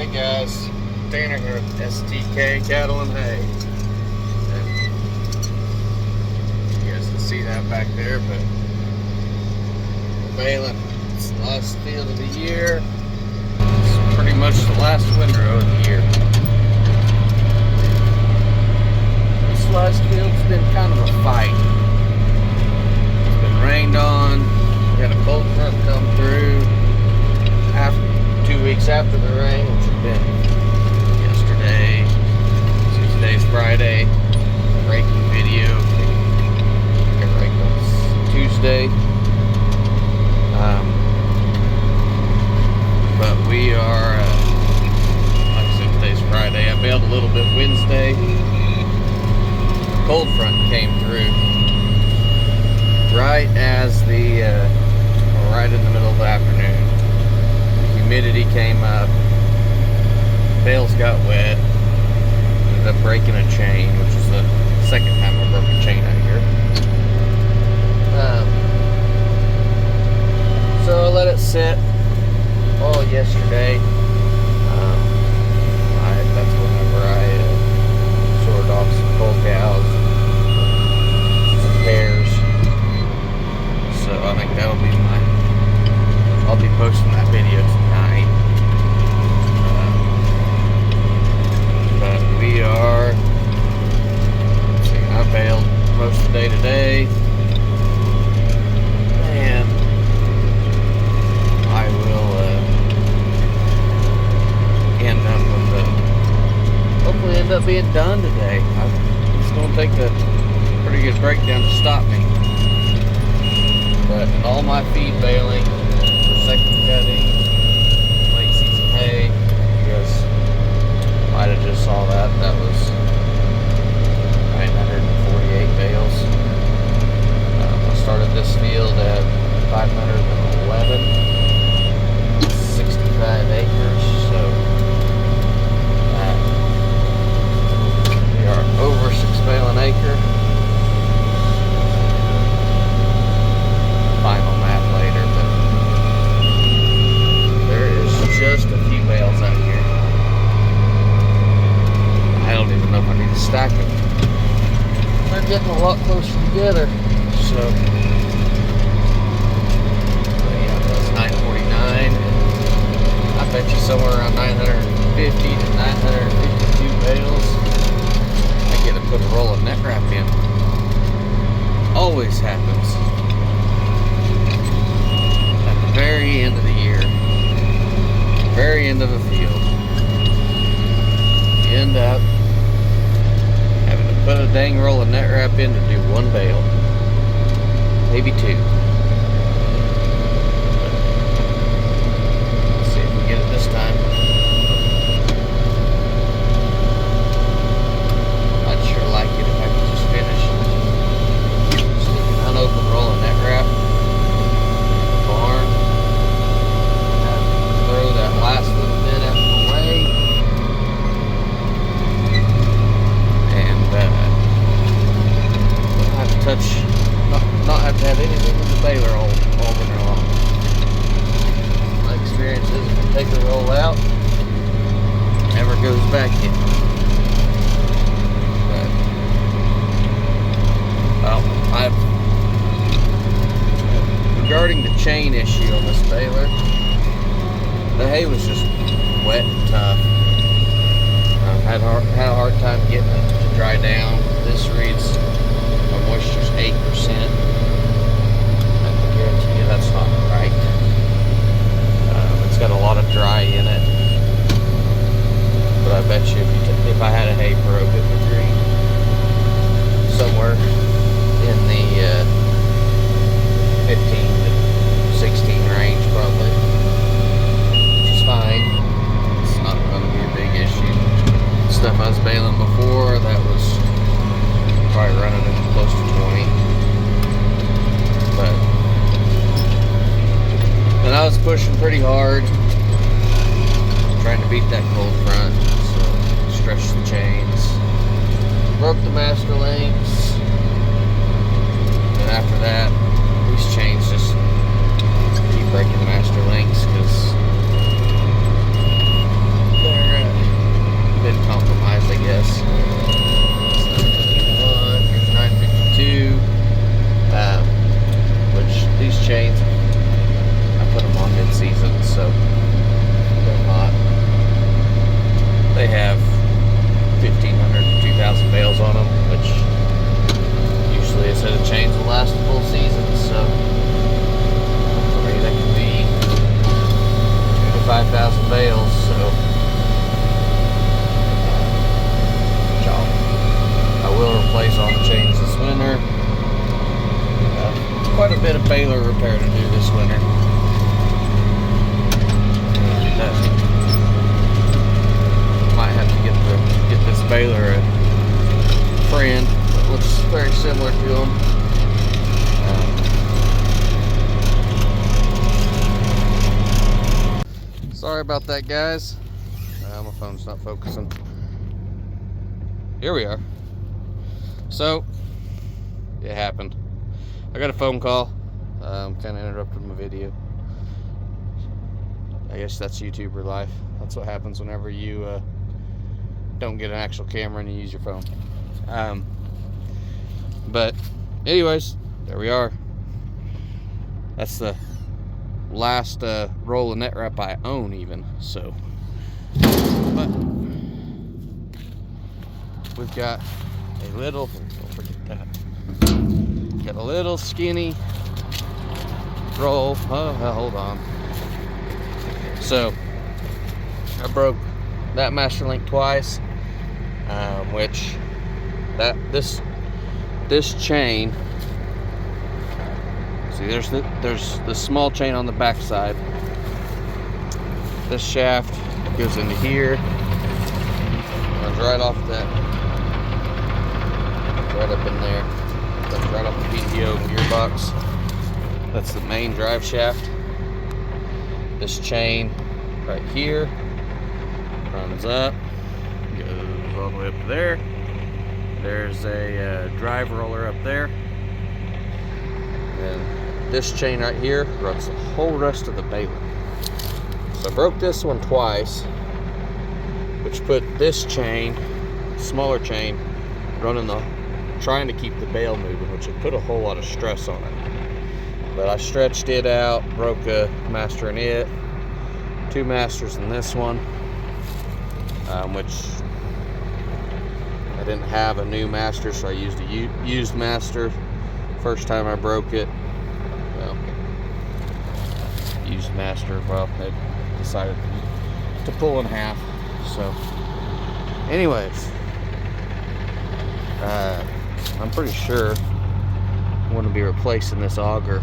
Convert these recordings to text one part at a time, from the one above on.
Hey guys, Tanner here with STK Cattle and Hay. And you guys can see that back there, but we're baling. It's the last field of the year. It's pretty much the last windrow of the year. This last field's been kind of a fight. It's been rained on. We had a cold front come through after 2 weeks after the rain, which had been yesterday. So today's Friday. Raking video. I raked on Tuesday. But we are, like I said, today's Friday. I baled a little bit Wednesday. The cold front came through right as right in the middle of the afternoon. Humidity came up, bales got wet, ended up breaking a chain, which is the second time I broke a chain out here. So I let it sit all yesterday. That's whenever I sorted off some cold cows, some pears. So I think that'll be I'll be posting that video tonight. But we are, I baled most of the day today, and I will hopefully end up being done today. It's going to take a pretty good breakdown to stop me. But all my feed baling, second cutting, late season hay, you guys might have just saw that. That was 948 bales. I started this field at 511, 65 acres, so we are over 6 bale an acre. Final math later, but there is just a few bales out here. I don't even know if I need to stack them. They're getting a lot closer together, so yeah, that's 949. I bet you somewhere around 950 to 952 bales. I get to put a roll of net wrap in. Always happens at the very end of the year, very end of a field. You end up having to put a dang roll of net wrap in to do one bale, maybe two. Let's see if we get it this time. I'd sure like it if I could just finish stick an unopened roll of net wrap in the barn, throw that last little bit out of the way, and not have to touch, not have to have anything in the baler all winter long. My experience is if you take the roll out, it never goes back in. But, well, regarding the chain issue on this baler, the hay was just wet and tough. Had a hard time getting it to dry down. This reads my moisture's 8%. I can guarantee you that's not right. It's got a lot of dry in it. But I bet you if I had a hay probe, it would read somewhere in the 15 to 16 range probably. Fine. It's not going to be a big issue. Stuff I was baling before, that was probably running in close to 20. But and I was pushing pretty hard, trying to beat that cold front. So stretched the chains, broke the master links, and after that, these chains just keep breaking the master links because they're bales, so I will replace all the chains this winter. Quite a bit of baler repair to do this winter. Might have to get this baler a friend that looks very similar to him. Sorry about that, guys. My phone's not focusing. Here we are. So, it happened. I got a phone call. Kind of interrupted my video. I guess that's YouTuber life. That's what happens whenever you don't get an actual camera and you use your phone. But anyways, there we are. That's the last roll of net wrap I own, even. So, but we've got a little, don't forget that. Got a little skinny roll. Oh, hold on. So I broke that master link twice, which this chain. See, there's the small chain on the back side. This shaft goes into here. Runs right off that. Right up in there. That's right off the PTO gearbox. That's the main drive shaft. This chain right here runs up, goes all the way up to there. There's a drive roller up there. And this chain right here runs the whole rest of the baler. So I broke this one twice, which put this chain, smaller chain, trying to keep the bale moving, which would put a whole lot of stress on it. But I stretched it out, broke a master in it, 2 masters in this one, which I didn't have a new master, so I used a used master. First time I broke it, well, used master, well, they decided to pull in half. So anyways, I'm pretty sure I'm going to be replacing this auger.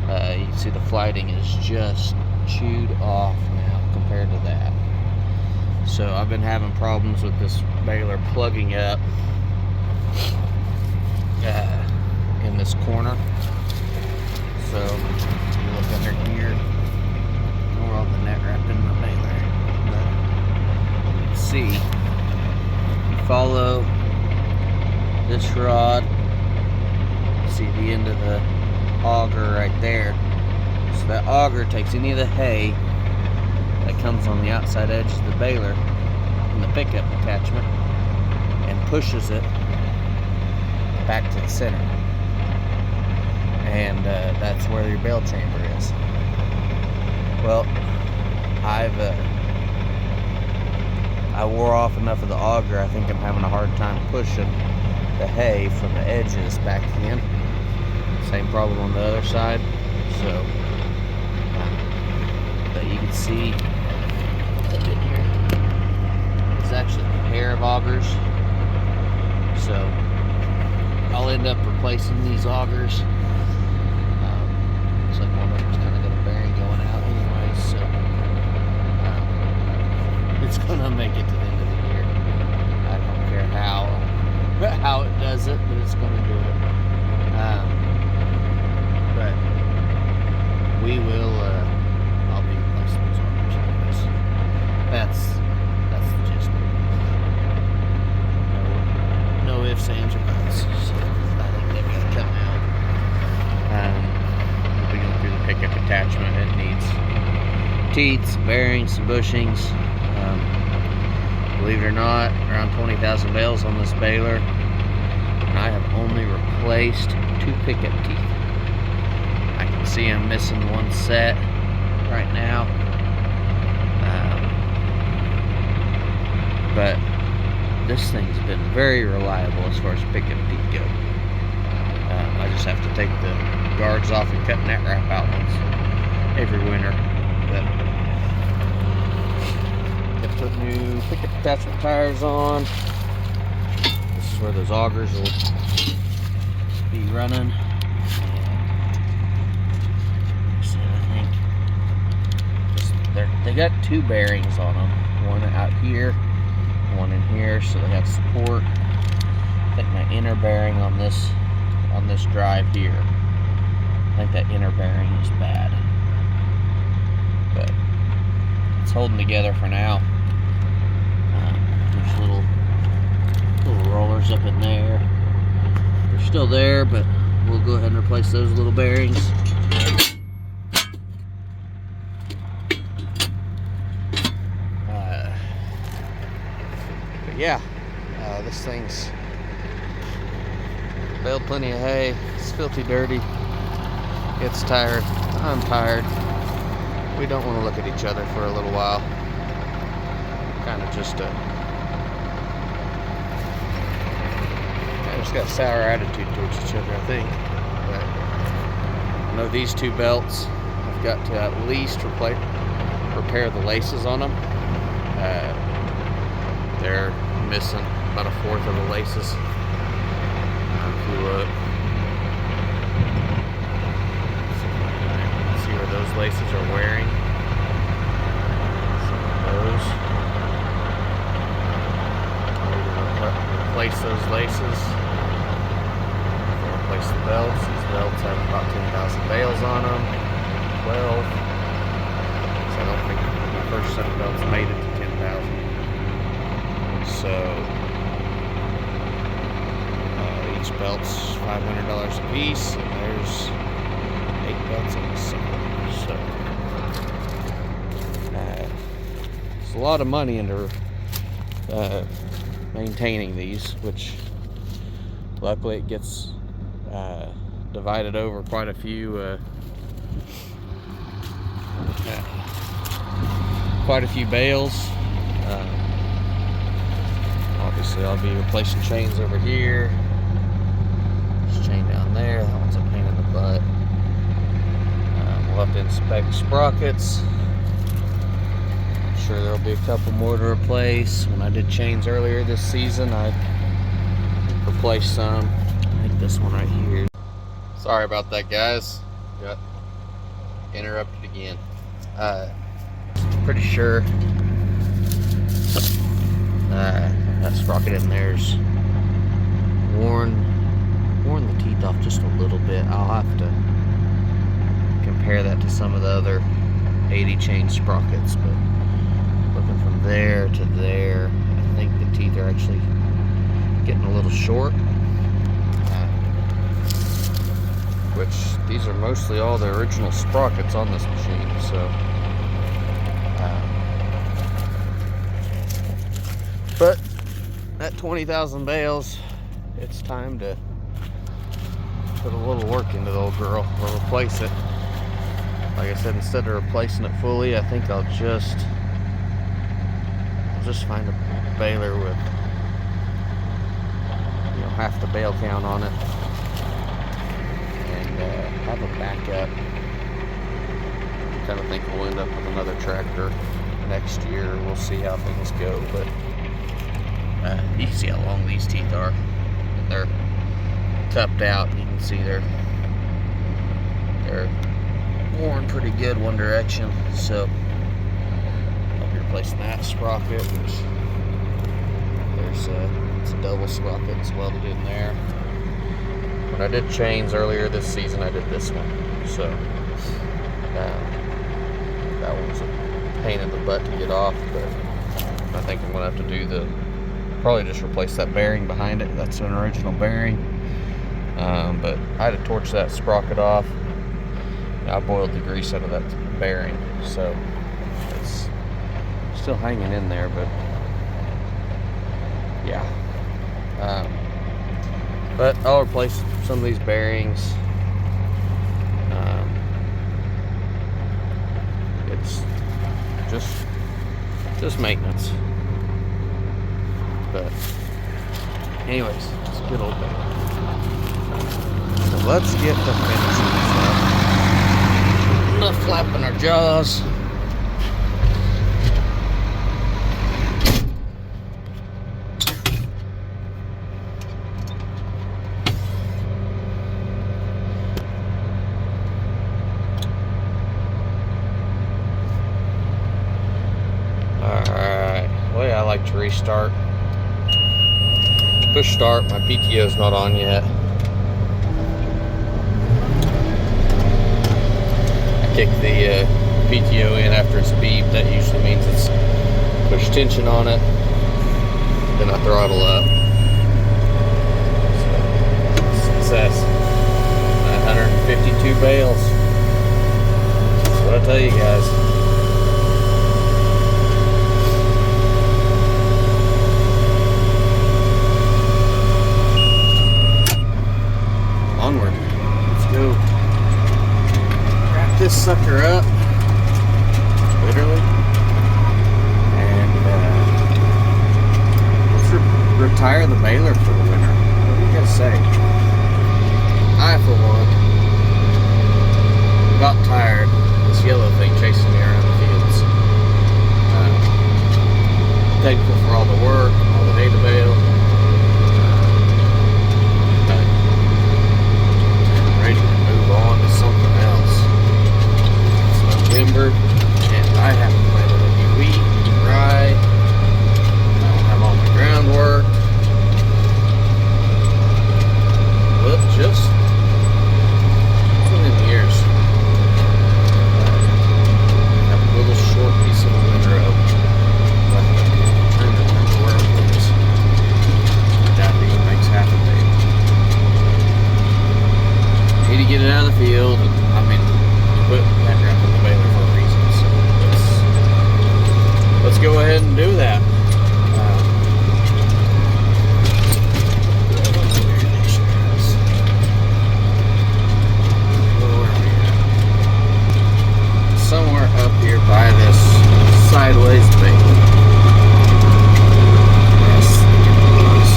You can see the flighting is just chewed off now compared to that. So I've been having problems with this baler plugging up in this corner. So you look under here, more all the net wrap in the baler. But you can see, you follow this rod, see the end of the auger right there. So that auger takes any of the hay that comes on the outside edge of the baler in the pickup attachment and pushes it back to the center. And that's where your bale chamber is. Well, I wore off enough of the auger. I think I'm having a hard time pushing the hay from the edges back in. Same problem on the other side. So, but you can see up in here, it's actually a pair of augers. So I'll end up replacing these augers. Looks like one of them's kind of got a bearing going out anyway, so it's gonna make it to the end of the year. I don't care how it does it, but it's gonna do it. But we will. I'll be replacing those augers anyways. That's the gist of it. No ifs, ands, or buts. So I think they're gonna come out. We'll be going through the pickup attachment. It needs teeth, some bearings, some bushings. Believe it or not, around 20,000 bales on this baler, and I have only replaced 2 pickup teeth. I can see I'm missing one set right now, but this thing's been very reliable as far as pickup teeth go. I just have to take the guards off and cut net wrap out once every winter. But put new pickup attachment tires on. This is where those augers will be running. So I think they got 2 bearings on them. One out here, one in here, so they have support. I think my inner bearing on this drive here, I think that inner bearing is bad. But it's holding together for now. There's little rollers up in there. They're still there, but we'll go ahead and replace those little bearings. But yeah, this thing's baled plenty of hay. It's filthy dirty. It's tired. I'm tired. We don't want to look at each other for a little while. Kind of just got a sour attitude towards each other, I think. But I know these 2 belts, I've got to at least repair the laces on them. They're missing about 1/4 of the laces. If you look, see where those laces are wearing. Some of those. Replace those laces. Replace the belts. These belts have about 10,000 bales on them. 12. So I don't think my first set of belts made it to 10,000. So each belt's $500 a piece, and there's 8 belts in this sucker. So it's a lot of money into maintaining these, which luckily it gets divided over quite a few bales. Obviously I'll be replacing chains over here. There's a chain down there. That one's a pain in the butt. We'll have to inspect sprockets. I'm sure there'll be a couple more to replace. When I did chains earlier this season, I replaced some. I think this one right here. Sorry about that, guys. Got interrupted again. Pretty sure that sprocket in there's worn the teeth off just a little bit. I'll have to compare that to some of the other 80 chain sprockets, but looking from there to there, I think the teeth are actually getting a little short. Which these are mostly all the original sprockets on this machine, so but at 20,000 bales, it's time to put a little work into the old girl, or replace it. Like I said, instead of replacing it fully, I think I'll just find a baler with, you know, half the bale count on it, and have a backup. I kind of think we'll end up with another tractor next year. We'll see how things go, but you can see how long these teeth are. They're cupped out. You can see they're worn pretty good one direction. So I'll be replacing that sprocket, which it's a double sprocket. It's welded in there. When I did chains earlier this season, I did this one. So that one was a pain in the butt to get off, but I think I'm gonna have to do probably just replace that bearing behind it. That's an original bearing. But I had to torch that sprocket off. I boiled the grease out of that bearing, so it's still hanging in there, but yeah. But I'll replace some of these bearings. It's just maintenance. But anyways, it's a good old baler. So let's get to finishing this up. Enough flapping our jaws. like to restart. Push start, my PTO's not on yet. I kick the PTO in after it's beeped. That usually means it's push tension on it. Then I throttle up. So, success. 952 bales. That's what I tell you guys. Onward. Let's go. Wrap this sucker up. Literally. And let's retire the baler for the winter. What do you guys say? I, for one, got tired of this yellow thing chasing me around the fields. Thankful for all the work, all the hay to bale. I'm ready to move on to something else. It's November, and I haven't planted any wheat, rye. I don't have all my groundwork. But just years. Have a little short piece of a winter up. I'm trying to remember where it was. My dad even makes half a day. Need to get it out of the field. I mean, you put that crap in the baler for a reason. So let's go ahead and do that. Somewhere up here by this sideways thing. Yes, it was.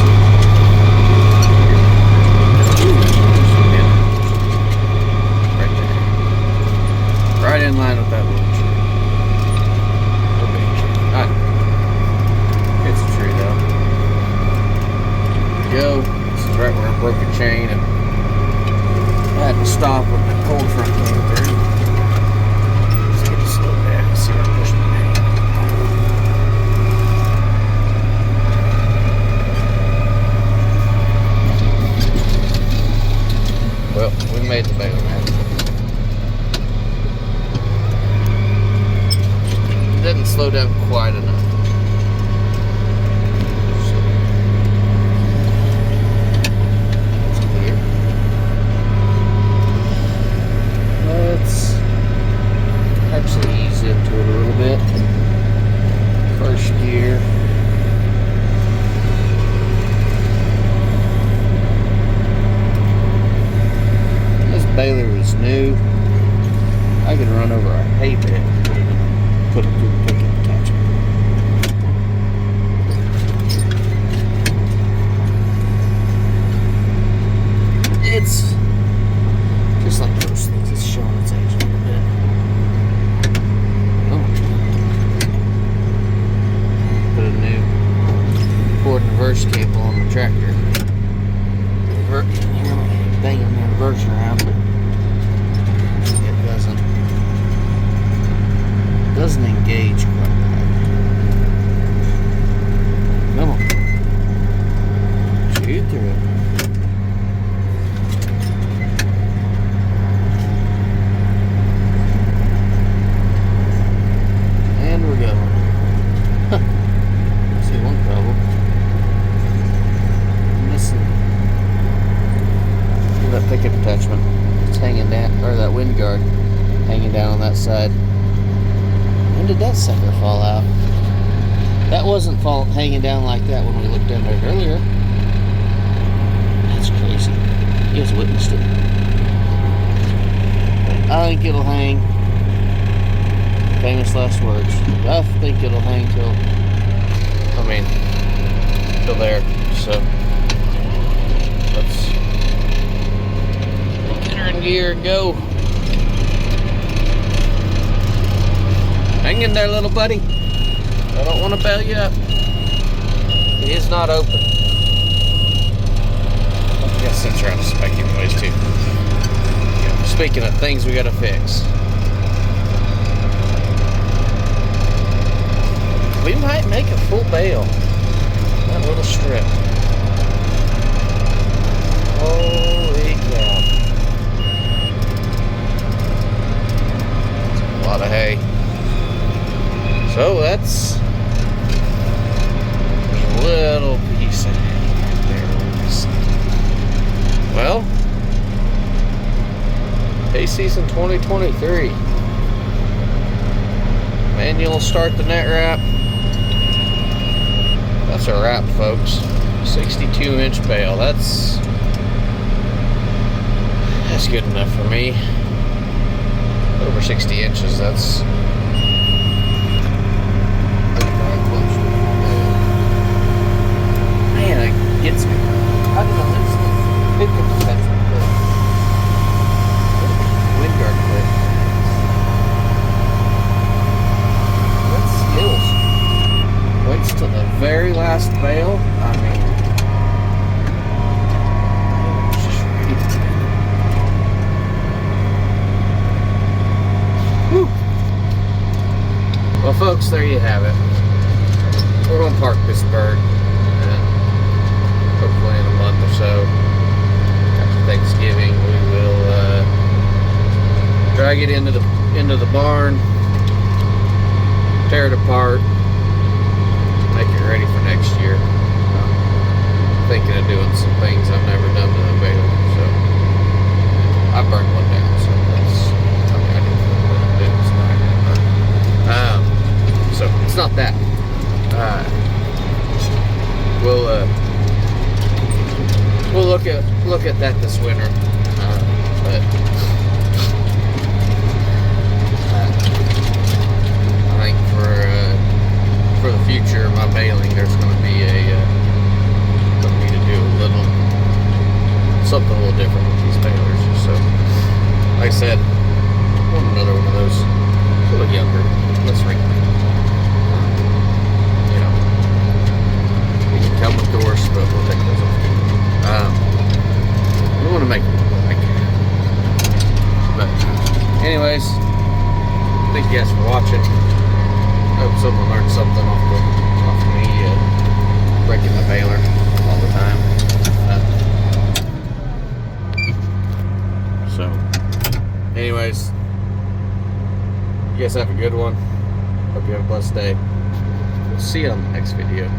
Right there. Right in line with that little tree. Little big tree. It's a tree though. There we go. This is right where I broke a chain and I had to stop when the cold front came through. Well, we made the baler, man. It didn't slow down quite enough. It's clear. Let's actually ease into it a little bit. First gear. Baler was new. I could run over a hay bed and put it through the pickup attachment. It's just like those things, it's showing its age a little bit. Oh. Put a new forward and reverse cable on the tractor. Banging the reverse around, but it doesn't engage quite right. Come on. Shoot through it. And we're going. See one problem. That pickup attachment, it's hanging down, or that wind guard hanging down on that side. When did that sucker fall out? That wasn't hanging down like that when we looked down there earlier. That's crazy. You guys witnessed it. I think it'll hang. Famous last words. I think it'll hang till there. So let's get her in gear and go. Hang in there, little buddy. I don't want to bail you up. It is not open. I guess that's around the spec anyways too. Yeah, speaking of things we gotta fix. We might make a full bale. That little strip. Holy cow. That's a lot of hay. So that's a little piece of hay right there. Well, hay season 2023. Manual start the net wrap. That's a wrap, folks. 62-inch bale. That's good enough for me. Over 60 inches. That's man, it gets me. How did I lose that? 50% clip. Wind guard clip. That skills. Waits to the very last bale. I mean, it's just ready to go. Whew. Well, folks, there you have it. We're going to park this bird. Hopefully in a month or so after Thanksgiving, we will drag it into the barn, tear it apart, make it ready for next year. I'm thinking of doing some things I've never done to the bale, so I burned one down, so that's something I didn't do. It's not gonna burn. So it's not that. We'll look at that this winter, but I think for the future of my baling, there's going to be going to need to do something a little different with these balers. So, like I said, I want another one of those, a little younger, less wrinkly. You know, you can come with doors, but we'll take those off. We want to make it look like it. But anyways, thank you guys for watching. I hope someone learned something off me breaking the baler all the time. So anyways, you guys have a good one. Hope you have a blessed day. We'll see you on the next video.